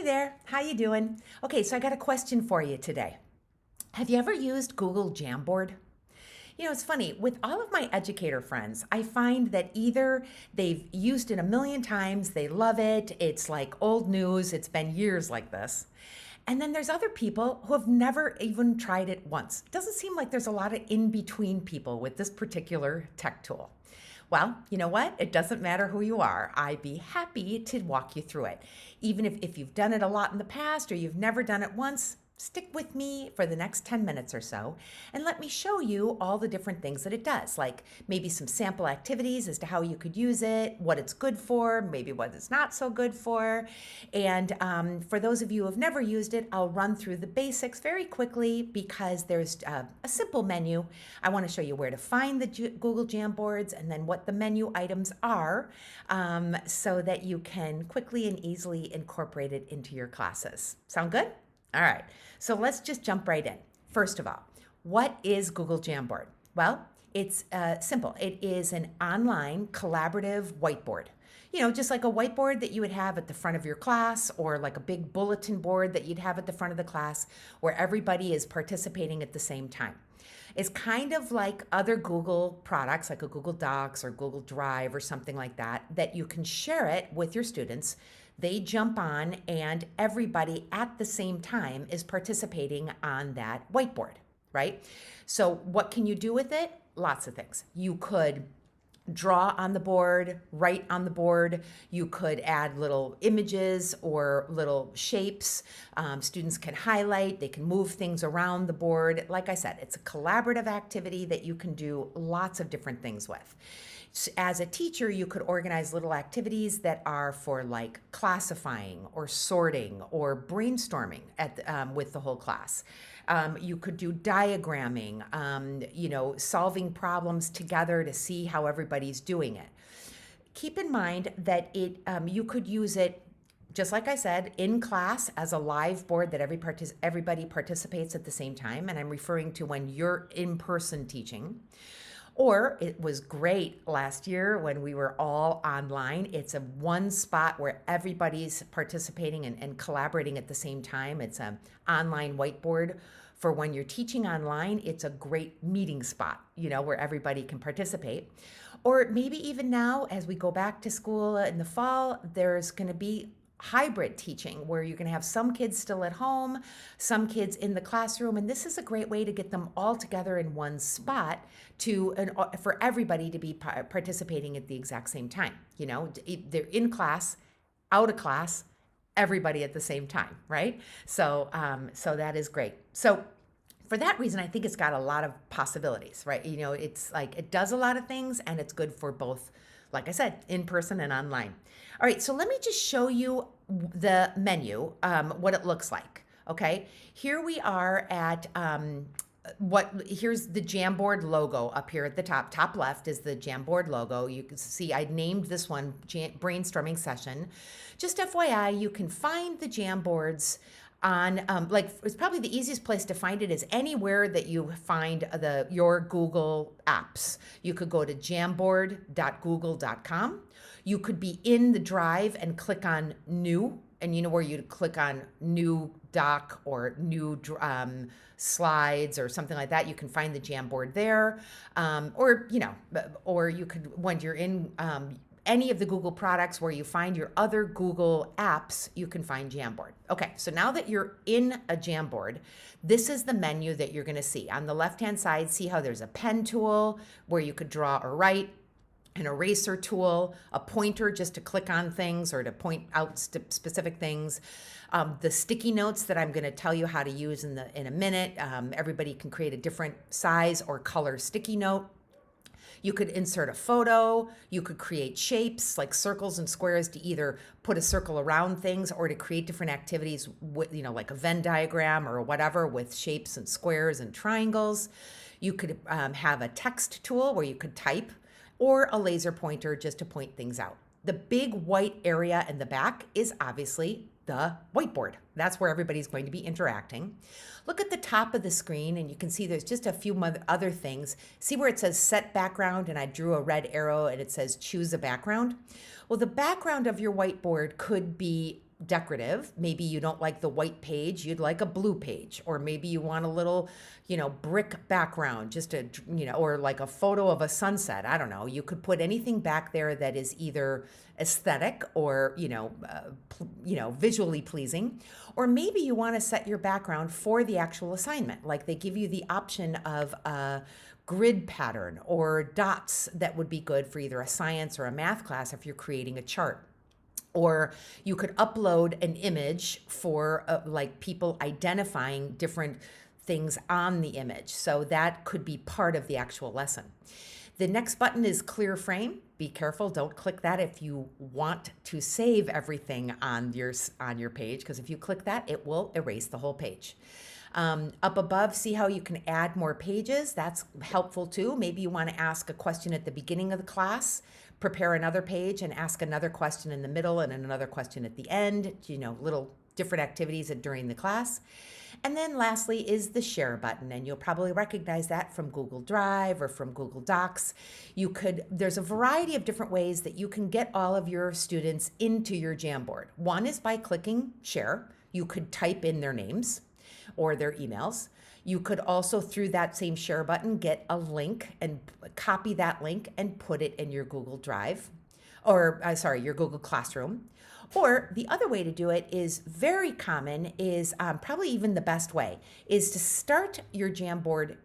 there, how you doing? Okay, so I got a question for you today. Have you ever used Google Jamboard? It's funny, with all of my educator friends, I find that either they've used it a million times, they love it, it's like old news, it's been years like this. And then there's other people who have never even tried it once. It doesn't seem like there's a lot of in between people with this particular tech tool. Well, you know what? It doesn't matter who you are. I'd be happy to walk you through it. Even if you've done it a lot in the past or you've never done it once, stick with me for the next 10 minutes or so and let me show you all the different things that it does, like maybe some sample activities as to how you could use it, what it's good for, maybe what it's not so good for. And for those of you who have never used it, I'll run through the basics very quickly because there's a simple menu. I want to show you where to find the Google Jamboards and then what the menu items are so that you can quickly and easily incorporate it into your classes. Sound good? All right, so let's just jump right in. First of all, what is Google Jamboard? Well, it's simple. It is an online collaborative whiteboard. Just like a whiteboard that you would have at the front of your class or like a big bulletin board that you'd have at the front of the class where everybody is participating at the same time. It's kind of like other Google products like a Google Docs or Google Drive or something like that, that you can share it with your students. They jump on and everybody at the same time is participating on that whiteboard, right? So what can you do with it? Lots of things. You could draw on the board, write on the board. You could add little images or little shapes. Students can highlight, they can move things around the board. Like I said, it's a collaborative activity that you can do lots of different things with. As a teacher, you could organize little activities that are for like classifying or sorting or brainstorming with the whole class. You could do diagramming, solving problems together to see how everybody's doing it. Keep in mind that you could use it, just like I said, in class as a live board that everybody participates at the same time. And I'm referring to when you're in person teaching. Or it was great last year when we were all online. It's a one spot where everybody's participating and collaborating at the same time. It's an online whiteboard for when you're teaching online. It's a great meeting spot, where everybody can participate. Or maybe even now, as we go back to school in the fall, there's going to be hybrid teaching where you're going to have some kids still at home, some kids in the classroom, and this is a great way to get them all together in one spot for everybody to be participating at the exact same time. They're in class, out of class, everybody at the same time, right? So that is great. So for that reason, I think it's got a lot of possibilities, right? It's like it does a lot of things and it's good for both, like I said, in person and online. All right, so let me just show you the menu, what it looks like, okay? Here we are at, here's the Jamboard logo up here at the top left is the Jamboard logo. You can see I named this one brainstorming session. Just FYI, you can find the Jamboards on, it's probably the easiest place to find it is anywhere that you find your Google apps. You could go to jamboard.google.com. You could be in the Drive and click on New, and where you click on New Doc or New Slides or something like that. You can find the Jamboard there, or you could, when you're in any of the Google products where you find your other Google apps, you can find Jamboard. Okay, so now that you're in a Jamboard, this is the menu that you're going to see. On the left-hand side, see how there's a pen tool where you could draw or write, an eraser tool, a pointer just to click on things or to point out specific things. The sticky notes that I'm going to tell you how to use in a minute. Everybody can create a different size or color sticky note. You could insert a photo. You could create shapes like circles and squares to either put a circle around things or to create different activities with, like a Venn diagram or whatever with shapes and squares and triangles. You could have a text tool where you could type, or a laser pointer just to point things out. The big white area in the back is obviously the whiteboard. That's where everybody's going to be interacting. Look at the top of the screen and you can see there's just a few other things. See where it says set background and I drew a red arrow and it says choose a background? Well, the background of your whiteboard could be decorative. Maybe you don't like the white page, you'd like a blue page, or maybe you want a little, brick background, just or like a photo of a sunset. I don't know. You could put anything back there that is either aesthetic or, visually pleasing, or maybe you want to set your background for the actual assignment. Like they give you the option of a grid pattern or dots that would be good for either a science or a math class if you're creating a chart. Or you could upload an image for like people identifying different things on the image. So that could be part of the actual lesson. The next button is clear frame. Be careful, don't click that if you want to save everything on your page, because if you click that, it will erase the whole page. Up above, see how you can add more pages? That's helpful too. Maybe you want to ask a question at the beginning of the class, prepare another page and ask another question in the middle and another question at the end, little different activities during the class. And then lastly is the share button, and you'll probably recognize that from Google Drive or from Google Docs. There's a variety of different ways that you can get all of your students into your Jamboard. One is by clicking share. You could type in their names or their emails. You could also, through that same share button, get a link and copy that link and put it in your Google Drive, or your Google Classroom. Or the other way to do it is very common, is probably even the best way, is to start your Jamboard.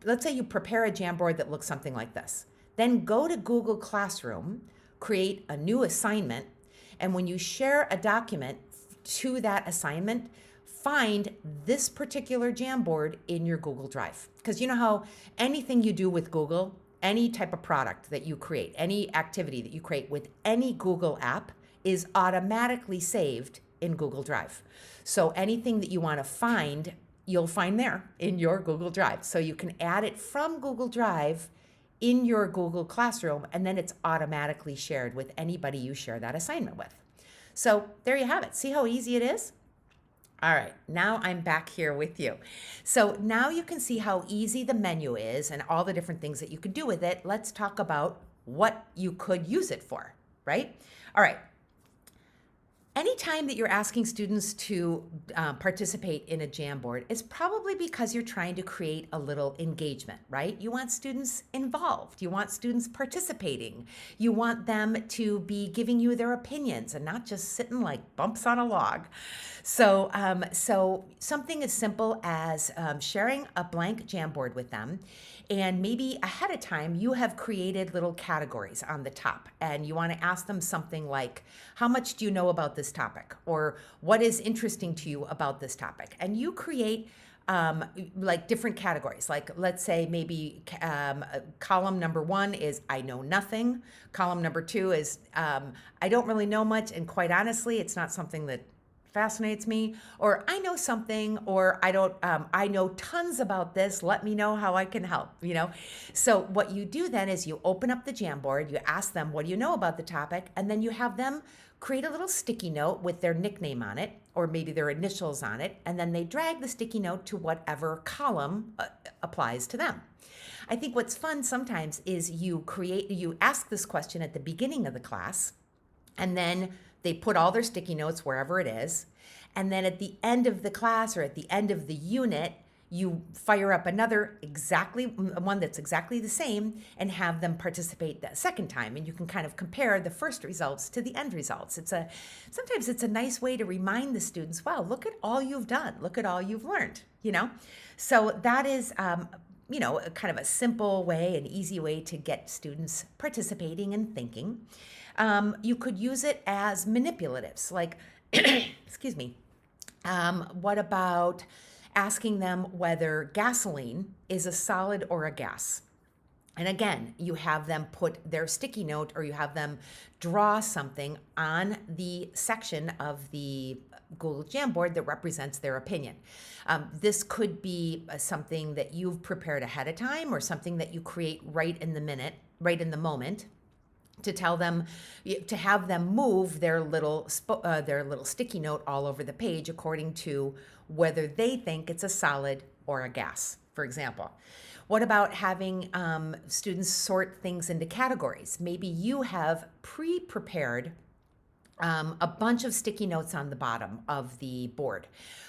Let's say you prepare a Jamboard that looks something like this. Then go to Google Classroom, create a new assignment, and when you share a document to that assignment, find this particular Jamboard in your Google Drive. Because you know how anything you do with Google, any type of product that you create, any activity that you create with any Google app is automatically saved in Google Drive. So anything that you want to find, you'll find there in your Google Drive. So you can add it from Google Drive in your Google Classroom, and then it's automatically shared with anybody you share that assignment with. So there you have it. See how easy it is? All right, now I'm back here with you. So now you can see how easy the menu is and all the different things that you could do with it. Let's talk about what you could use it for, right? All right. Anytime that you're asking students to participate in a Jamboard, it's probably because you're trying to create a little engagement, right? You want students involved. You want students participating. You want them to be giving you their opinions and not just sitting like bumps on a log. So something as simple as sharing a blank Jamboard with them, and maybe ahead of time you have created little categories on the top, and you want to ask them something like, how much do you know about this topic? Or what is interesting to you about this topic? And you create like different categories. Like let's say maybe column number 1 is I know nothing. Column number 2 is I don't really know much, and quite honestly, it's not something that fascinates me. Or I know something, or I know tons about this. Let me know how I can help, So what you do then is you open up the Jamboard, you ask them, what do you know about the topic? And then you have them create a little sticky note with their nickname on it, or maybe their initials on it, and then they drag the sticky note to whatever column applies to them. I think what's fun sometimes is you ask this question at the beginning of the class, and then they put all their sticky notes wherever it is. And then at the end of the class or at the end of the unit, you fire up another one that's exactly the same and have them participate that second time. And you can kind of compare the first results to the end results. Sometimes it's a nice way to remind the students, wow, look at all you've done. Look at all you've learned, So that is, kind of a simple way, an easy way to get students participating and thinking. You could use it as manipulatives, like, excuse me, what about asking them whether gasoline is a solid or a gas? And again, you have them put their sticky note, or you have them draw something on the section of the Google Jamboard that represents their opinion. This could be something that you've prepared ahead of time, or something that you create right in the moment, to tell them, to have them move their little sticky note all over the page according to whether they think it's a solid or a gas, for example. What about having students sort things into categories? Maybe you have pre-prepared a bunch of sticky notes on the bottom of the board.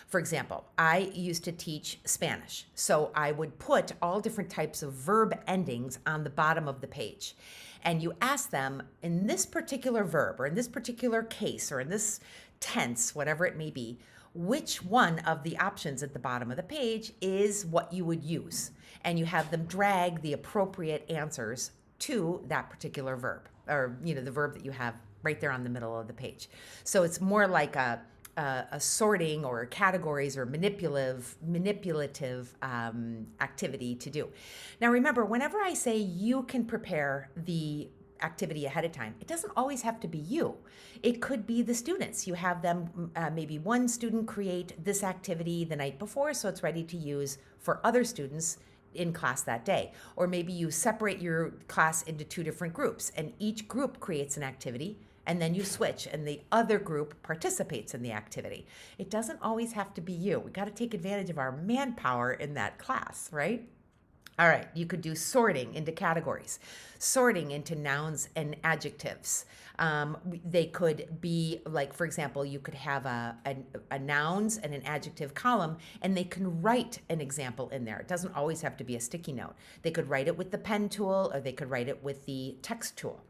For example, I used to teach Spanish, so I would put all different types of verb endings on the bottom of the page. And you ask them, in this particular verb, or in this particular case, or in this tense, whatever it may be, which one of the options at the bottom of the page is what you would use. And you have them drag the appropriate answers to that particular verb, or the verb that you have right there on the middle of the page. So it's more like a sorting or categories or manipulative activity to do. Now remember, whenever I say you can prepare the activity ahead of time, it doesn't always have to be you. It could be the students. You have them, maybe one student create this activity the night before, so it's ready to use for other students in class that day. Or maybe you separate your class into two different groups, and each group creates an activity, and then you switch, and the other group participates in the activity. It doesn't always have to be you. We got to take advantage of our manpower in that class, right? All right, you could do sorting into categories, sorting into nouns and adjectives. They could be like, for example, you could have a nouns and an adjective column, and they can write an example in there. It doesn't always have to be a sticky note. They could write it with the pen tool, or they could write it with the text tool.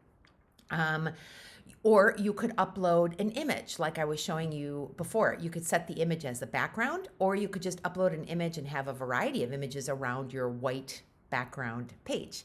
Or you could upload an image like I was showing you before. You could set the image as the background, or you could just upload an image and have a variety of images around your white background page.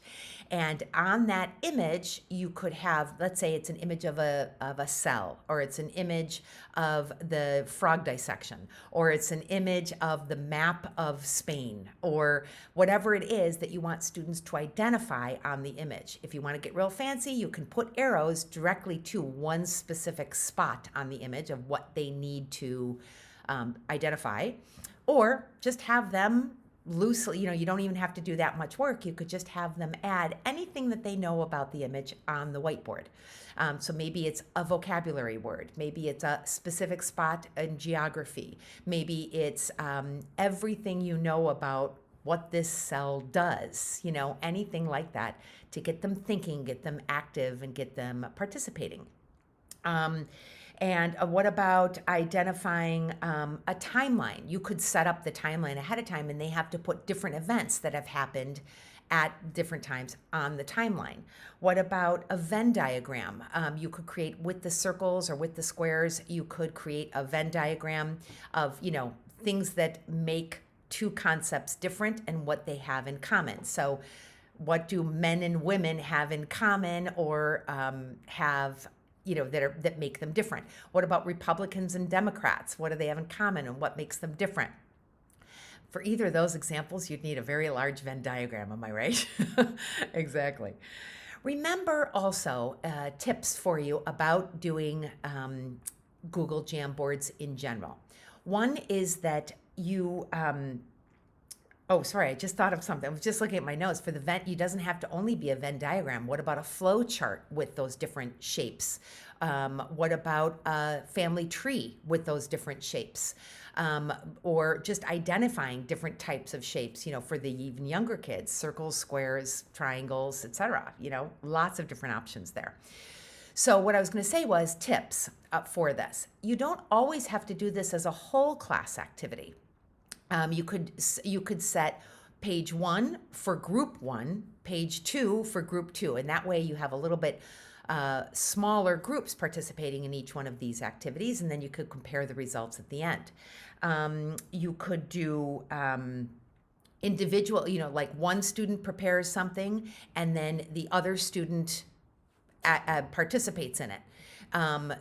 And on that image, you could have, let's say it's an image of a cell, or it's an image of the frog dissection, or it's an image of the map of Spain, or whatever it is that you want students to identify on the image. If you want to get real fancy, you can put arrows directly to one specific spot on the image of what they need to identify, or just have them loosely, you don't even have to do that much work. You could just have them add anything that they know about the image on the whiteboard. So maybe it's a vocabulary word. Maybe it's a specific spot in geography. Maybe it's everything you know about what this cell does, anything like that, to get them thinking, get them active, and get them participating. And what about identifying a timeline? You could set up the timeline ahead of time, and they have to put different events that have happened at different times on the timeline. What about a Venn diagram? You could create, with the circles or with the squares, you could create a Venn diagram of, things that make two concepts different and what they have in common. So what do men and women have in common, or have that make them different? What about Republicans and Democrats? What do they have in common, and what makes them different? For either of those examples, you'd need a very large Venn diagram, am I right? Exactly. Remember also tips for you about doing Google Jamboards in general. One is that you oh, sorry, I just thought of something. I was just looking at my notes. For the Venn, it doesn't have to only be a Venn diagram. What about a flow chart with those different shapes? What about a family tree with those different shapes? Or just identifying different types of shapes, for the even younger kids, circles, squares, triangles, etc. Lots of different options there. So what I was going to say was tips for this. You don't always have to do this as a whole class activity. You could set page 1 for group 1, page 2 for group 2, and that way you have a little bit smaller groups participating in each one of these activities, and then you could compare the results at the end. You could do individual, like one student prepares something and then the other student participates in it.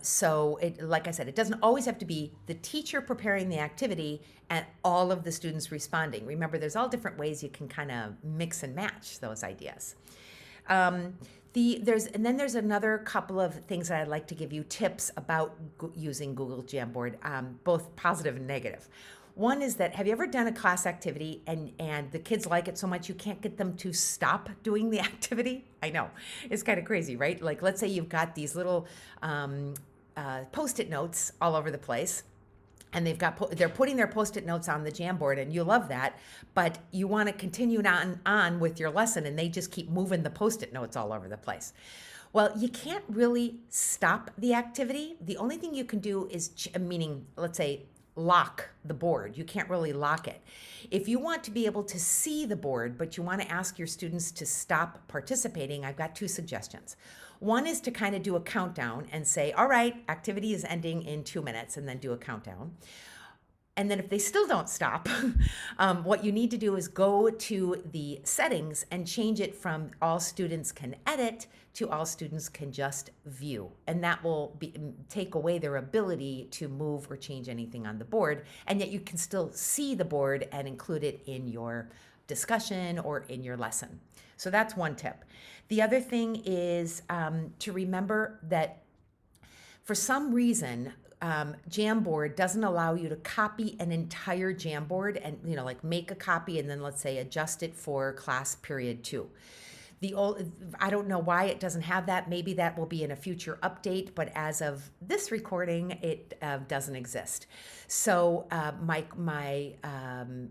So like I said, it doesn't always have to be the teacher preparing the activity and all of the students responding. Remember, there's all different ways you can kind of mix and match those ideas. There's another couple of things that I'd like to give you tips about using Google Jamboard, both positive and negative. One is that, have you ever done a class activity and the kids like it so much you can't get them to stop doing the activity? I know, it's kind of crazy, right? Like, let's say you've got these little Post-it notes all over the place, and they're putting their Post-it notes on the Jamboard, and you love that, but you want to continue on with your lesson, and they just keep moving the Post-it notes all over the place. Well, you can't really stop the activity. The only thing you can do is, meaning, let's say, lock the board. You can't really lock it. If you want to be able to see the board, but you want to ask your students to stop participating, I've got two suggestions. One is to kind of do a countdown and say, all right, activity is ending in 2 minutes, and then do a countdown. And then if they still don't stop, what you need to do is go to the settings and change it from all students can edit to all students can just view. And that will take away their ability to move or change anything on the board. And yet you can still see the board and include it in your discussion or in your lesson. So that's one tip. The other thing is to remember that for some reason, Jamboard doesn't allow you to copy an entire Jamboard and, like make a copy and then let's say adjust it for class period 2. I don't know why it doesn't have that. Maybe that will be in a future update, but as of this recording, it doesn't exist. So my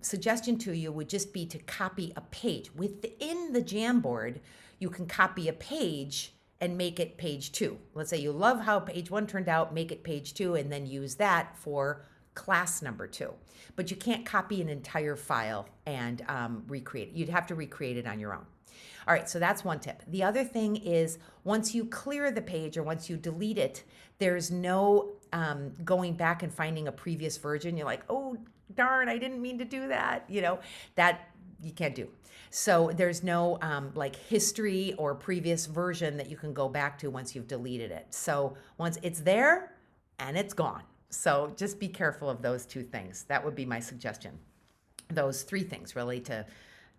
suggestion to you would just be to copy a page. Within the Jamboard, you can copy a page and make it page 2. Let's say you love how page 1 turned out, make it page 2, and then use that for class number 2. But you can't copy an entire file and recreate it. You'd have to recreate it on your own. All right, so that's one tip. The other thing is once you clear the page or once you delete it, there's no going back and finding a previous version. You're like, oh, darn, I didn't mean to do that. That you can't do. So there's no like history or previous version that you can go back to once you've deleted it. So once it's there and it's gone. So just be careful of those two things. That would be my suggestion. Those 3 things really to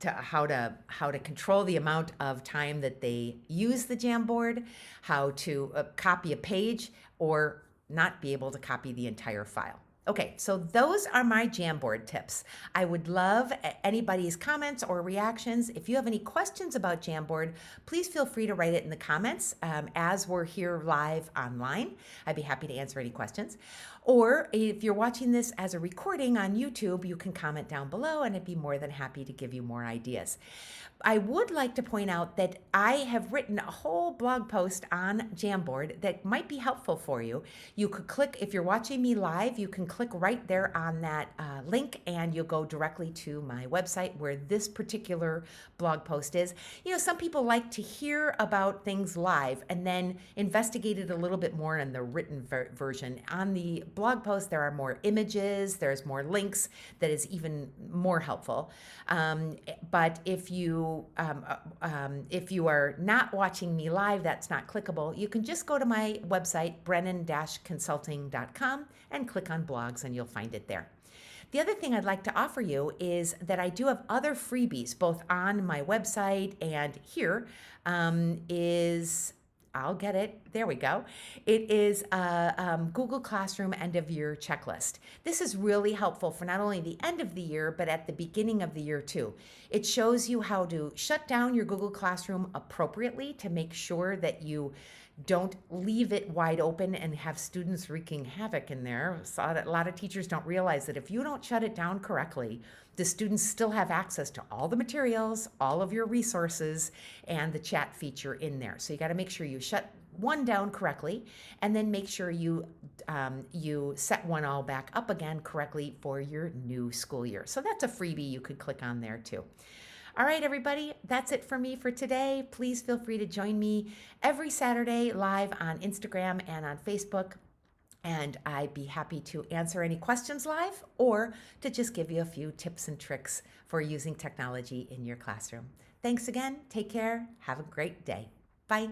how to control the amount of time that they use the Jamboard, how to copy a page or not be able to copy the entire file. Okay, so those are my Jamboard tips. I would love anybody's comments or reactions. If you have any questions about Jamboard, please feel free to write it in the comments as we're here live online. I'd be happy to answer any questions. Or if you're watching this as a recording on YouTube, you can comment down below and I'd be more than happy to give you more ideas. I would like to point out that I have written a whole blog post on Jamboard that might be helpful for you. You could click, if you're watching me live, you can click right there on that link and you'll go directly to my website where this particular blog post is. Some people like to hear about things live and then investigate it a little bit more in the written version. On the blog post, there are more images, there's more links that is even more helpful. But if you are not watching me live, that's not clickable. You can just go to my website, brennan-consulting.com, and click on blogs and you'll find it there. The other thing I'd like to offer you is that I do have other freebies, both on my website and here, I'll get it. There we go. It is a Google Classroom end of year checklist. This is really helpful for not only the end of the year, but at the beginning of the year too. It shows you how to shut down your Google Classroom appropriately to make sure that you don't leave it wide open and have students wreaking havoc in there. Saw that a lot of teachers don't realize that if you don't shut it down correctly, the students still have access to all the materials, all of your resources, and the chat feature in there. So you got to make sure you shut one down correctly, and then make sure you set one all back up again correctly for your new school year. So that's a freebie you could click on there too. All right, everybody, that's it for me for today. Please feel free to join me every Saturday live on Instagram and on Facebook. And I'd be happy to answer any questions live or to just give you a few tips and tricks for using technology in your classroom. Thanks again. Take care. Have a great day. Bye.